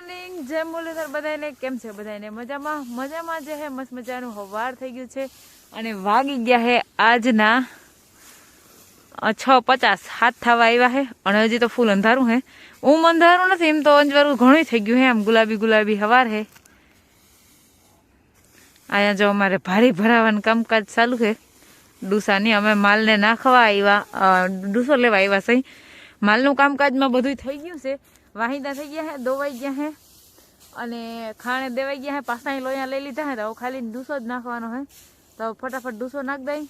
Morning, જય મુરલીધર બધાને. કેમ છે બધાને? મજામાં મજામાં જે હે મસ્ત મજાનું હવાર થઈ ગયું છે અને વાગી ગયા હે આજના 6:50 7 થવા આવ્યા હે અને હજી તો ફૂલ અંધારું હે. અંધારું નથી, એમ તો અંજવારું ઘણું થઈ ગયું હે, આમ ગુલાબી ગુલાબી હવાર હે. અહીંયા જો અમારે ભારી ભરાવાનું કામકાજ ચાલુ છે ડુસાની. અમે માલને નાખવા આવ્યા, ડુસો લેવા આવ્યા સહી. માલનું કામકાજમાં બધું થઈ ગયું છે. વાહિદા થઈ ગયા હે, દોવાઈ ગયા હે અને ખાણે દેવાઈ ગયા હે. પાછા લોયા લઈ લીધા હે તો ખાલી ડૂસો જ નાખવાનો હે. તો ફટાફટ ડૂસો નાખ દઈ,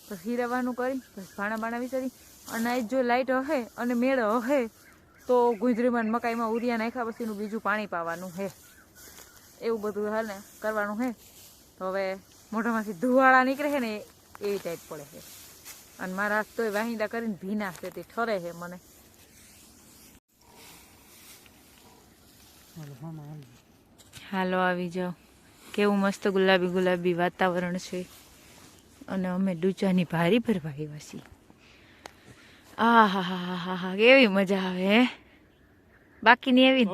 પછી હીરાવાનું કરી, પછી ભાણા બાણા વિચારી. અને જો લાઇટ હે અને મેળ હે તો ગુંજરીમાં મકાઈમાં ઉરિયા નાખ્યા પછીનું બીજું પાણી પાવાનું હે. એવું બધું હાલ ને કરવાનું હે. તો હવે મોઢામાંથી ધુવાળા નીકળે છે ને એવી ટાઈપ પડે છે. અને મારા હાથ તોય વાહિંદા કરીને ભીના છે તે ઠરે છે મને. હાલો આવી જાઓ. કેવું મસ્ત ગુલાબી ગુલાબી વાતાવરણ છે અને અમે ડૂચાની ભારી ભરવા આવ્યા છીએ. આ હા હા હા હા, કેવી મજા આવે. બાકીની એવી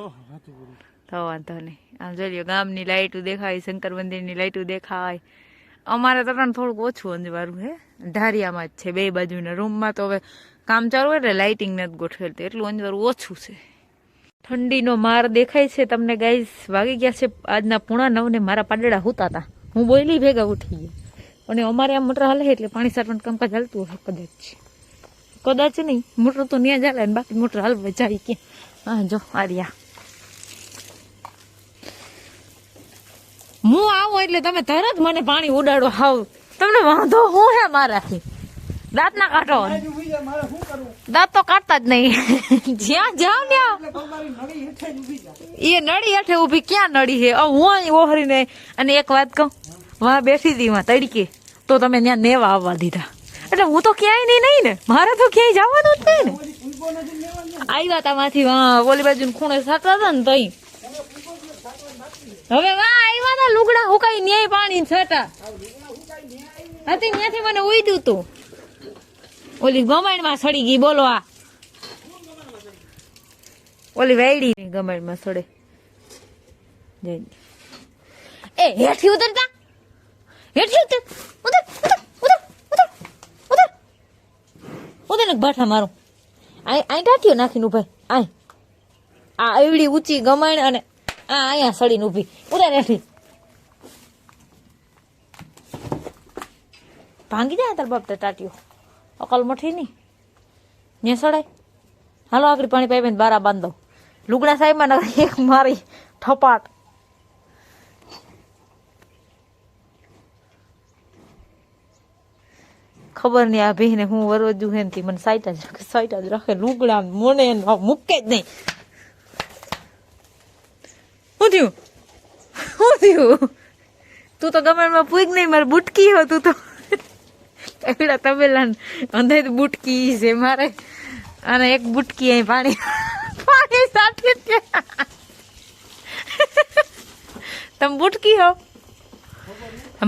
તો વાંધો નહીં. આમ જોઈ ગામની લાઈટું દેખાય, શંકર મંદિરની લાઈટું દેખાય. અમારે તો પણ થોડુંક ઓછું અંજવાળું હે, ઢારિયામાં જ છે બે બાજુના રૂમમાં. તો હવે કામ ચાલુ હોય એટલે લાઇટિંગ નથી ગોઠવેલ, એટલું અંજવાળું ઓછું છે. ઠંડીનો માર દેખાય છે તમને ગાઈસ. વાગી ગયા છે આજના 8:45 ને મારા પાડડા હુતા હતા. હું બોયલી ભેગા ઉઠી ગયા અને અમારે આ મોટર હાલે એટલે પાણી સારવાનું કામકાજ હાલતું હશે કદાચ નહીં. મોટર તો ત્યાં ચાલે ને બાકી મોટર હાલવા જાય ક્યાં. હા જો આર્યા, હું આવું એટલે તમે તરત મને પાણી ઉડાડો. હાવ તમને વાંધો હું હે મારાથી? દાંત ના કાઢો. દાંત તો કાઢતા જ નહીં. જ્યાં જાવ ત્યાં એ નળી હેઠે ઉભી. ક્યાં નળી છે? હું અહીં ઓહરીને. અને એક વાત કહું, વાં બેઠી હતી વાં તડકે તો તમે ત્યાં નેવા આવવા દીધા. એટલે હું તો ક્યાંય નહીં ને, મારે તો ક્યાંય જવાનું જ નહીં ને. આવ્યા તા માંથી વાં ઓલી બાજુ ખૂણે સાતા હતા ને તઈ. હવે વાં આવ્યા તા લુગડા હુકાઈ ન્યાય પાણી છટા હતી. ત્યાંથી મને ઉઈડ્યું તું. ઓલી ગમાણમાં સડી ગઈ. બોલો આ ઓલી વાયડી ગમાણમાં સડે. એ હેઠી ઉતરતા, હેઠી ઉતર, ઉતર ઉતર ઉતર ઉતર ઉતર ઉતર ને બાઠા મારું. આઈ ટાટીઓ નાખીને ઉભા. આ એવડી ઊંચી ગમાણ અને આ અહીંયા સડીને ઉભી. ઉતર હેઠી. ભાંગી જાય તાર બાપ ટાટીઓ. અકલ મઠી નહીં ને સડાય. હાલો આગળ પાણી પાઈ બારા બાંધો. લુગડા સાહેબમાં એક મારી ઠપાટ. ખબર નહીં આ ભીને હું વરવજું હે ને મને સાઈટ જ રાખે. લુગડા મોને મૂકે જ નહીં. શું થયું? શું થયું? તું તો ગમેમાં પૂગ નહીં, મારે બુટકી હો. તું તો એવડા તબેલા અંધાઈ બુટકી છે મારે. અને એક બુટકી અહીં પાણી પાણી સાથે. તમે બુટકી હો,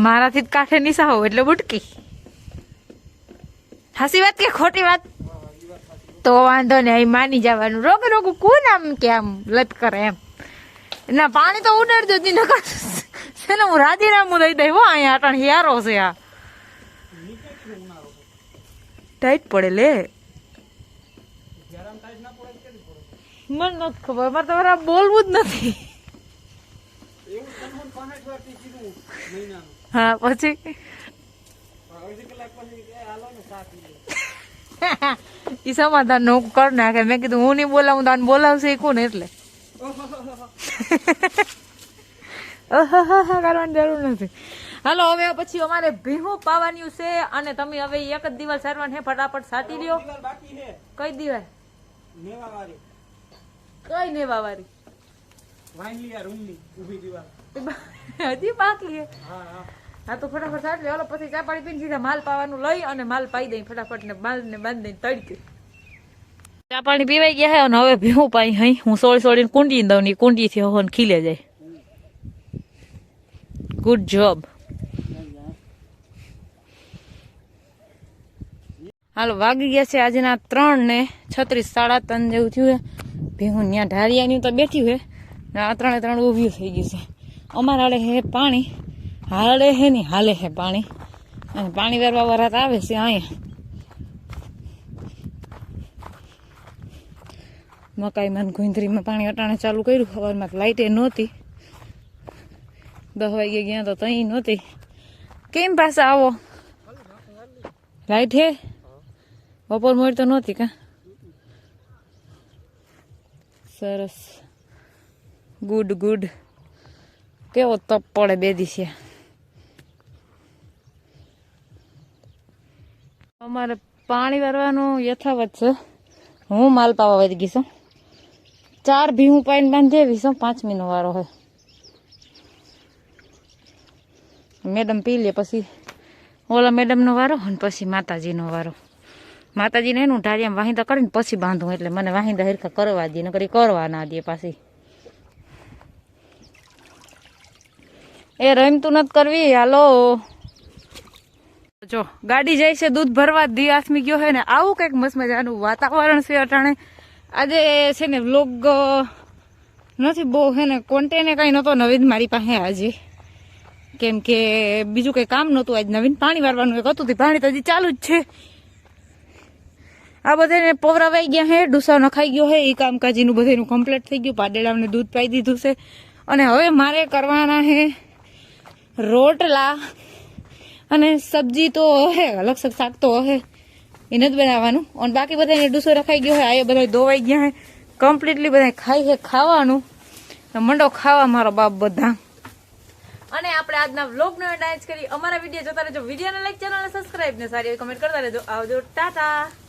મારાથી કાંઠે નિશા હો એટલે બુટકી. હાસી વાત કે ખોટી વાત? તો વાંધો ને અહીં માની જવાનું. રોગ રોગું કોણ આમ કે આમ લત કરે એમ. ના પાણી તો ઉડાડજો જ નહીં. છે ને હું રાજીનામું દઈ દઈ. હો અહીંયા અટણ હિયારો છે. આ ટાઈટ પડે લે. મને નથી ખબર, મારે તમારે બોલવું જ નથી. હા પછી ઈ સમાધાન નું કર નાખે. મેં કીધું હું નહીં બોલાવું તો આને બોલાવશે કોણ? એટલે કરવાની જરૂર નથી. હાલો હવે પછી અમારે ભીહું પાવાની છે અને તમે હવે એક જ દિવાલ સારવાની હે. ફટાફટ સાટી લ્યો. કઈ દિવાલ? કઈ નેવા વાળી? હજી બાકી હે. હા તો ફટાફટ સાટી લ્યો. પછી ચા પાણી પીને સીધા માલ પાવાનું લઈ અને માલ પાઈ દઈ ફટાફટ ને માલ ને બાંધી દઈને તડકે. ચા પાણી પીવાઈ ગયા હે અને હવે ભીહું પાઈ હઈ. હું સોળીને કુંડી દઉં ની કુંડી થી હોન ખીલે જાય. Good job. હાલો વાગી ગયા છે આજના 3:36 3:30 જેવું થયું હે. ભેહું ત્યાં ઢારિયાની તો બેઠી હોય આ 3 ઊભી થઈ ગયું છે. અમારા હાલે હે પાણી, હાલે હે નહીં, હાલે હે પાણી. અને પાણી વારવા વાળા આવે છે અહીંયા. મકાઈમાં ગુંદરીમાં પાણી અટાણે ચાલુ કર્યું. સવારમાં લાઇટે નહોતી, 10 વાગે ગયા તો તઈ નહોતી. કેમ પાછા આવો? લાઇટ હે? બપોર મોડ તો નહોતી કા? સરસ, ગુડ ગુડ. કેવો તપ પડે 2 દિવસે. અમારે પાણી વારવાનું યથાવત છે. હું માલ પાવા વધી ગઈ છું. 4 ભીહું પાઈને બાંધી આવી છું. 5મીનો વારો હોય. મેડમ પી લે, પછી ઓલા મેડમનો વારો અને પછી માતાજીનો વારો. માતાજીને એનું ઢાળિયામાં વાહિંદા કરીને પછી બાંધું, એટલે મને વાહિંદા હરખા કરવા દે, નકર કરવા ના દે પાછી. એ રમતું નથી કરવી. હાલો જો ગાડી જાય છે દૂધ ભરવા. દી આથમી ગયો હોય ને આવું કંઈક મસ્ત મજાનું વાતાવરણ છે અટાણે. આજે છે ને વ્લોગ નથી બહુ, છે ને કોન્ટેને કંઈ નહોતો નવીન મારી પાસે આજે, કેમ કે બીજું કંઈ કામ નહોતું. આજ નવીન પાણી વારવાનું એક હતું. પાણી તો હજી ચાલુ જ છે. આ બધાને પવરાવાઈ ગયા હે, ડુસા નખાઈ ગયો હે, એ કામકાજીનું બધાનું કમ્પ્લીટ થઈ ગયું. પાડેલાને દૂધ પાઈ દીધું છે. અને હવે મારે કરવાના હે રોટલા અને સબ્જી તો હે, અલગ શાક તો હે, એને જ બનાવવાનું. અને બાકી બધાને ડુસો રખાઈ ગયો હે. આ બધા ધોવાઈ ગયા હે કમ્પ્લીટલી. બધા ખાઈ છે ખાવાનું. મંડો ખાવા મારો બાપ બધા. અને આપણે આજના વ્લોગનો એન્ડ કરી. અમારા વિડીયો જોતા રહેજો. વિડીયોને લાઈક, ચેનલને સબસ્ક્રાઈબ ને સારી કમેન્ટ કરતા રહેજો. આવજો, ટાટા.